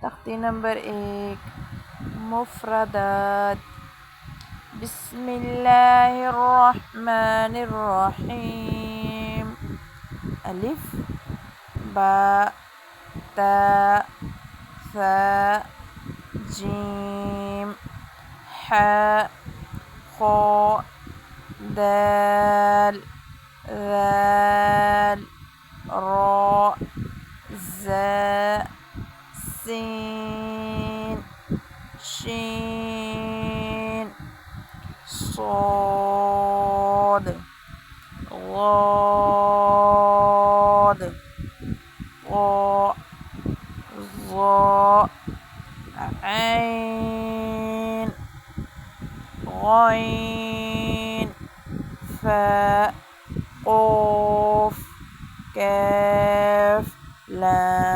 तख्ती नंबर 1 मुफ़रदात। बिस्मिल्लाहिर्रहमानिर्रहीम। अलिफ बा ता सा जीम हा खा दाल ذال را زا سين شين صاد ضاد طاء ظاء عين غين فاء قاف كاف لام